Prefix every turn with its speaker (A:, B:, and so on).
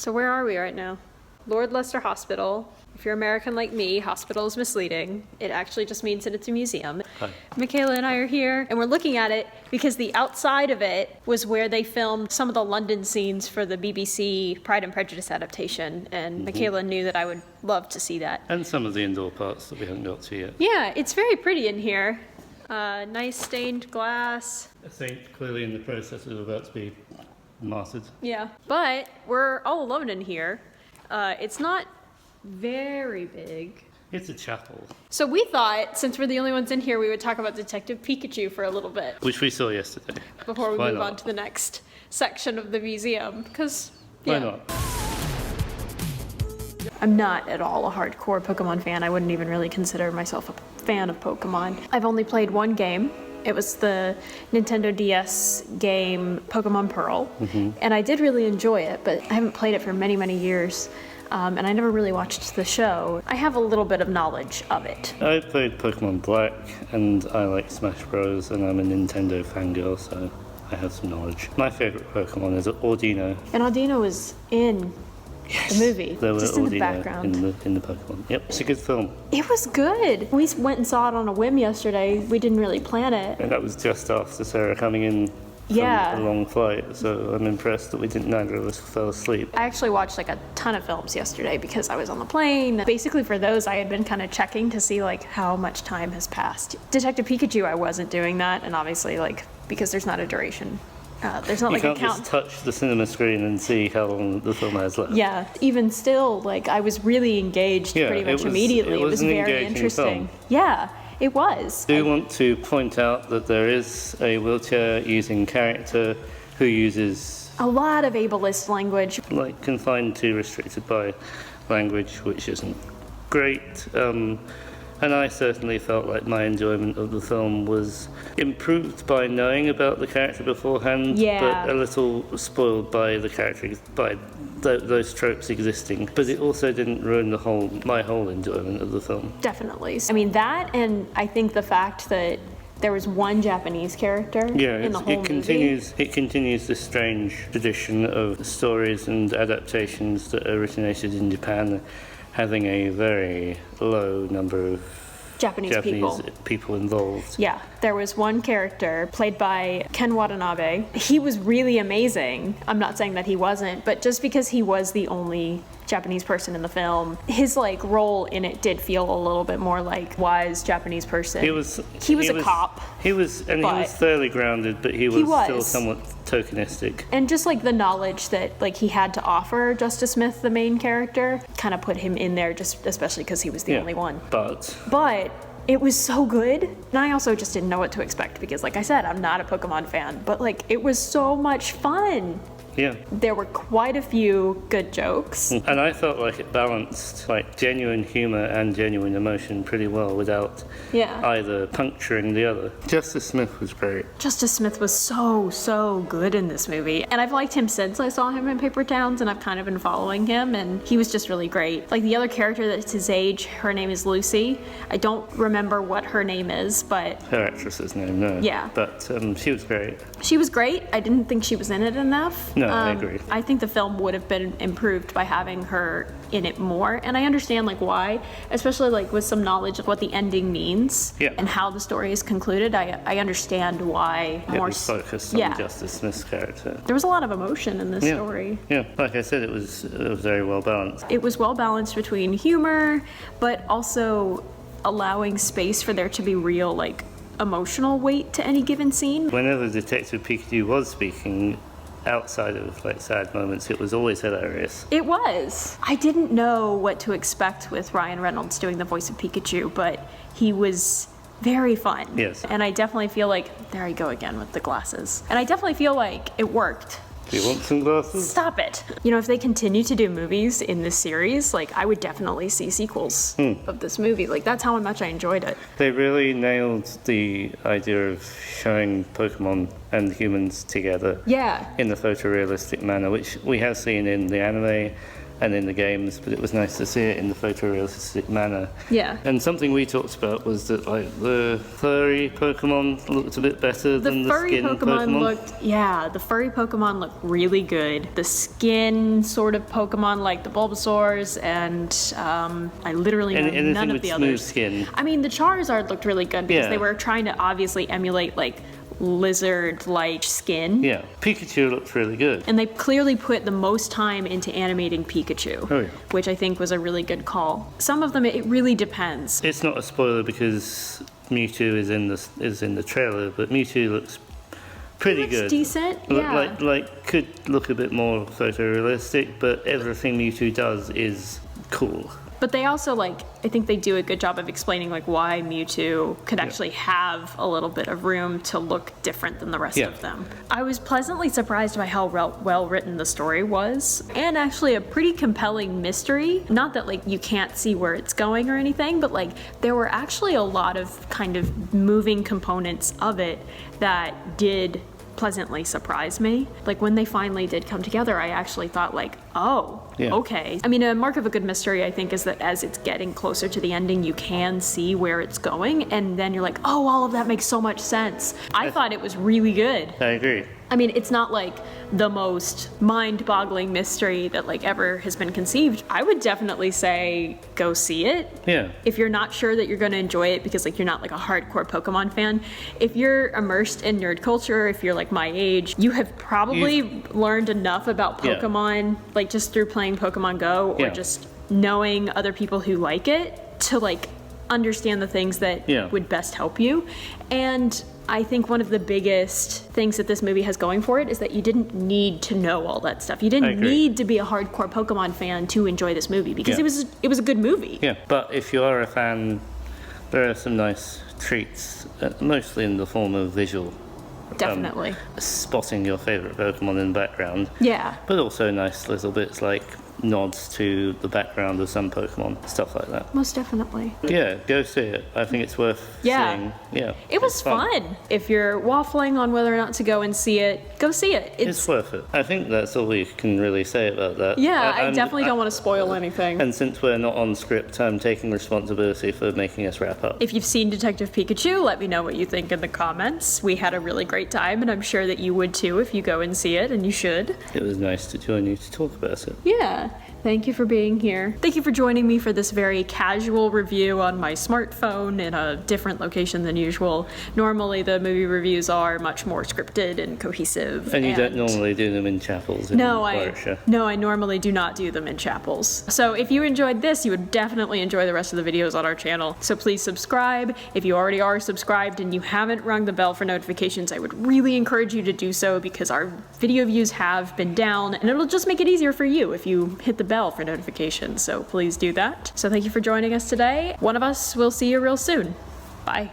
A: So where are we right now? Lord Leicester Hospital. If you're American like me, hospital is misleading. It actually just means that it's a museum.
B: Hi.
A: Michaela and I are here, and we're looking at it because the outside of it was where they filmed some of the London scenes for the BBC Pride and Prejudice adaptation, and Michaela knew that I would love to see that.
B: And some of the indoor parts that we haven't got to yet.
A: Yeah, it's very pretty in here. Nice stained glass.
B: I think clearly in the process of about to be martyred.
A: Yeah, but we're all alone in here. It's not very big.
B: It's a chapel.
A: So we thought, since we're the only ones in here, we would talk about Detective Pikachu for a little bit
B: Which we saw yesterday.
A: before we
B: Why
A: move
B: not?
A: on to the next section of the museum. Because,
B: Why
A: yeah.
B: not?
A: I'm not at all a hardcore Pokemon fan. I wouldn't even really consider myself a fan of Pokemon. I've only played one game. It was the Nintendo DS game Pokemon Pearl. And I did really enjoy it, but I haven't played it for many, many years. And I never really watched the show. I have a little bit of knowledge of it.
B: I played Pokemon Black, and I like Smash Bros, and I'm a Nintendo fangirl, so I have some knowledge. My favourite Pokemon is Audino.
A: And Audino was in the movie,
B: There were
A: just in the
B: Audino
A: background.
B: in the Pokemon. Yep, it's a good film.
A: It was good. We went and saw it on a whim yesterday. We didn't really plan it.
B: And that was just after Sarah coming in from
A: Yeah.
B: a long flight, so I'm impressed that neither of us fell asleep.
A: I actually watched like a ton of films yesterday because I was on the plane. Basically for those, I had been kind of checking to see like how much time has passed. Detective Pikachu, I wasn't doing that, and obviously like because there's not a duration. There's not
B: You
A: like
B: can't
A: a count.
B: just touch the cinema screen and see how long the film has left.
A: Yeah, even still, like I was really engaged
B: Yeah,
A: pretty
B: it
A: much
B: was-
A: immediately.
B: it
A: It
B: was
A: was
B: an
A: very
B: engaging
A: interesting.
B: film.
A: Yeah, it was.
B: I do want to point out that there is a wheelchair-using character who uses,
A: A lot of ableist language.
B: like, confined to restricted by language, which isn't great. And I certainly felt like my enjoyment of the film was improved by knowing about the character beforehand,
A: Yeah.
B: but a little spoiled by the character, by those tropes existing. But it also didn't ruin my whole enjoyment of the film.
A: Definitely. I mean, that, and I think the fact that there was one Japanese character
B: Yeah,
A: in the whole
B: it continues this strange tradition of stories and adaptations that originated in Japan, having a very low number of
A: Japanese
B: people involved.
A: Yeah, there was one character played by Ken Watanabe. He was really amazing. I'm not saying that he wasn't, but just because he was the only Japanese person in the film, his like role in it did feel a little bit more like wise Japanese person. He was a cop.
B: He was fairly grounded, but he was still somewhat tokenistic.
A: And just like the knowledge that like he had to offer Justice Smith, the main character, kind of put him in there, just especially because he was the only one. But it was so good. And I also just didn't know what to expect because, like I said, I'm not a Pokemon fan, but like it was so much fun.
B: Yeah.
A: There were quite a few good jokes.
B: And I felt like it balanced like genuine humor and genuine emotion pretty well without either puncturing the other. Justice Smith was great.
A: Justice Smith was so good in this movie. And I've liked him since I saw him in Paper Towns, and I've kind of been following him, and he was just really great. Like the other character that's his age, her name is Lucy. I don't remember what her name is, but...
B: Her actress's name, no.
A: Yeah.
B: But she was great.
A: She was great. I didn't think she was in it enough.
B: No, I agree.
A: I think the film would have been improved by having her in it more, and I understand like why, especially like with some knowledge of what the ending means and how the story is concluded. I understand why
B: it was focused on Justice Smith's character.
A: There was a lot of emotion in this story.
B: Yeah, like I said, it was very well balanced.
A: It was well balanced between humor, but also allowing space for there to be real like emotional weight to any given scene.
B: Whenever Detective Pikachu was speaking, outside of like sad moments, it was always hilarious.
A: It was. I didn't know what to expect with Ryan Reynolds doing the voice of Pikachu, but he was very fun.
B: Yes.
A: And I definitely feel like, there I go again with the glasses. And I definitely feel like it worked.
B: Do you want some glasses?
A: Stop it. You know, if they continue to do movies in this series, like I would definitely see sequels of this movie. Like that's how much I enjoyed it.
B: They really nailed the idea of showing Pokemon and humans together in the photorealistic manner, which we have seen in the anime and in the games, but it was nice to see it in the photorealistic manner.
A: Yeah.
B: And something we talked about was that like the furry Pokemon looked a bit better than the
A: furry
B: skin Pokemon.
A: the furry Pokemon looked really good. The skin sort of Pokemon like the Bulbasaurs and I literally know
B: Anything
A: none of
B: with
A: the
B: smooth
A: others.
B: skin.
A: I mean, the Charizard looked really good because
B: Yeah.
A: they were trying to obviously emulate like lizard-like skin.
B: Yeah, Pikachu looked really good.
A: And they clearly put the most time into animating Pikachu,
B: Oh, yeah.
A: which I think was a really good call. Some of them, it really depends.
B: It's not a spoiler because Mewtwo is in the trailer, but Mewtwo looks pretty
A: Looks
B: good.
A: decent, yeah.
B: Like could look a bit more photorealistic, but everything Mewtwo does is cool.
A: But they also, like, I think they do a good job of explaining, like, why Mewtwo could actually have a little bit of room to look different than the rest
B: Yeah.
A: of them. I was pleasantly surprised by how well written the story was, and actually a pretty compelling mystery. Not that, like, you can't see where it's going or anything, but, like, there were actually a lot of kind of moving components of it that did pleasantly surprise me. Like when they finally did come together, I actually thought like, oh,
B: Yeah.
A: okay. I mean, a mark of a good mystery, I think, is that as it's getting closer to the ending, you can see where it's going, and then you're like, oh, all of that makes so much sense. I thought it was really good.
B: I agree.
A: I mean, it's not like the most mind-boggling mystery that like ever has been conceived. I would definitely say go see it.
B: Yeah.
A: If you're not sure that you're going to enjoy it because like you're not like a hardcore Pokemon fan, if you're immersed in nerd culture, if you're like my age, you have probably learned enough about
B: Yeah.
A: Pokemon, like just through playing Pokemon Go or
B: Yeah.
A: just knowing other people who like it to like understand the things that
B: Yeah.
A: would best help you. And I think one of the biggest things that this movie has going for it is that you didn't need to know all that stuff. You
B: I
A: didn't
B: agree.
A: need to be a hardcore Pokemon fan to enjoy this movie because
B: Yeah.
A: it was a good movie.
B: Yeah, but if you are a fan, there are some nice treats, mostly in the form of visual.
A: Definitely.
B: Spotting your favourite Pokemon in the background,
A: Yeah.
B: but also nice little bits like nods to the background of some Pokemon, stuff like that.
A: Most definitely.
B: Yeah, go see it. I think it's worth
A: Yeah.
B: seeing. Yeah,
A: It was
B: it's
A: fun. If you're waffling on whether or not to go and see it, go see it.
B: It's worth it. I think that's all we can really say about that.
A: yeah, I
B: And-
A: definitely don't want to spoil anything.
B: And since we're not on script, I'm taking responsibility for making us wrap up.
A: If you've seen Detective Pikachu, let me know what you think in the comments. We had a really great time, and I'm sure that you would too if you go and see it, and you should.
B: It was nice to join you to talk about it.
A: Yeah. Thank you for being here. Thank you for joining me for this very casual review on my smartphone in a different location than usual. Normally the movie reviews are much more scripted and cohesive.
B: And you don't normally do them in chapels in Warwickshire.
A: No, I normally do not do them in chapels. So if you enjoyed this, you would definitely enjoy the rest of the videos on our channel. So please subscribe. If you already are subscribed and you haven't rung the bell for notifications, I would really encourage you to do so because our video views have been down and it'll just make it easier for you if you hit the bell for notifications. So please do that. So thank you for joining us today. One of us will see you real soon. Bye.